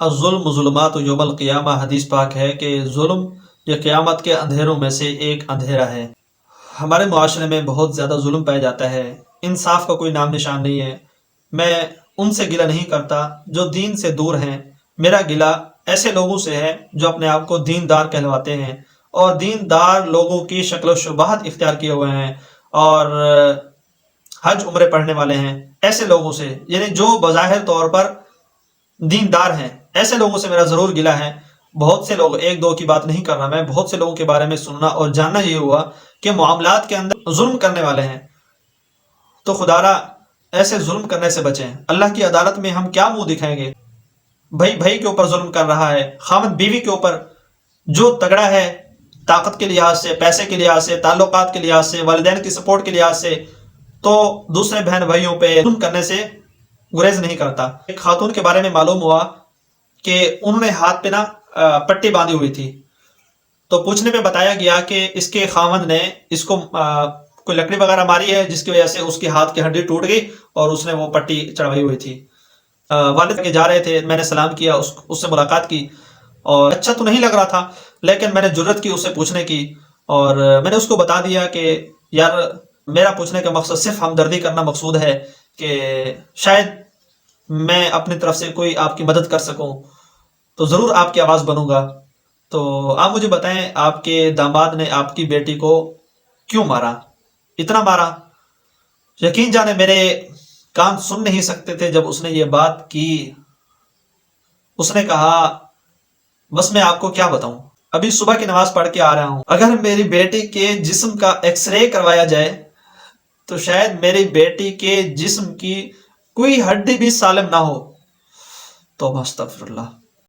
الظلم ظلمات یوم القیامہ، حدیث پاک ہے کہ ظلم یہ قیامت کے اندھیروں میں سے ایک اندھیرا ہے۔ ہمارے معاشرے میں بہت زیادہ ظلم پایا جاتا ہے، انصاف کا کوئی نام نشان نہیں ہے۔ میں ان سے گلہ نہیں کرتا جو دین سے دور ہیں، میرا گلہ ایسے لوگوں سے ہے جو اپنے آپ کو دیندار کہلواتے ہیں اور دیندار لوگوں کی شکل و شبہات اختیار کیے ہوئے ہیں اور حج عمرے پڑھنے والے ہیں۔ ایسے لوگوں سے، یعنی جو بظاہر طور پر دیندار ہیں، ایسے لوگوں سے میرا ضرور گلہ ہے۔ بہت سے لوگ، ایک دو کی بات نہیں کر رہا میں، بہت سے لوگوں کے بارے میں سننا اور جاننا یہ ہوا کہ معاملات کے اندر ظلم کرنے والے ہیں۔ تو خدارا ایسے ظلم کرنے سے بچیں۔ اللہ کی عدالت میں ہم کیا منہ دکھائیں گے؟ بھائی بھائی کے اوپر ظلم کر رہا ہے، خاوند بیوی کے اوپر، جو تگڑا ہے طاقت کے لحاظ سے، پیسے کے لحاظ سے، تعلقات کے لحاظ سے، والدین کی سپورٹ کے لحاظ سے، تو دوسرے بہن بھائیوں پہ ظلم کرنے سے گریز نہیں کرتا۔ ایک خاتون کے بارے میں معلوم ہوا کہ انہوں نے ہاتھ پہ نا پٹی باندھی ہوئی تھی، تو پوچھنے پہ بتایا گیا کہ اس کے خاوند نے اس کو کوئی لکڑی وغیرہ ماری ہے جس کی وجہ سے اس کے ہاتھ کی ہڈی ٹوٹ گئی اور اس نے وہ پٹی چڑھائی ہوئی تھی۔ والد کے جا رہے تھے، میں نے سلام کیا، اس سے ملاقات کی اور اچھا تو نہیں لگ رہا تھا، لیکن میں نے جرت کی اس سے پوچھنے کی اور میں نے اس کو بتا دیا کہ یار میرا پوچھنے کا مقصد صرف ہمدردی کرنا مقصود ہے کہ شاید میں اپنی طرف سے کوئی آپ کی مدد کر سکوں، تو ضرور آپ کی آواز بنوں گا۔ تو آپ مجھے بتائیں، آپ کے داماد نے آپ کی بیٹی کو کیوں مارا، اتنا مارا؟ یقین جانے میرے کان سن نہیں سکتے تھے جب اس نے یہ بات کی۔ اس نے کہا بس میں آپ کو کیا بتاؤں، ابھی صبح کی نماز پڑھ کے آ رہا ہوں، اگر میری بیٹی کے جسم کا ایکس رے کروایا جائے تو شاید میری بیٹی کے جسم کی کوئی ہڈی بھی سالم نہ ہو۔ توبہ استغفر اللہ۔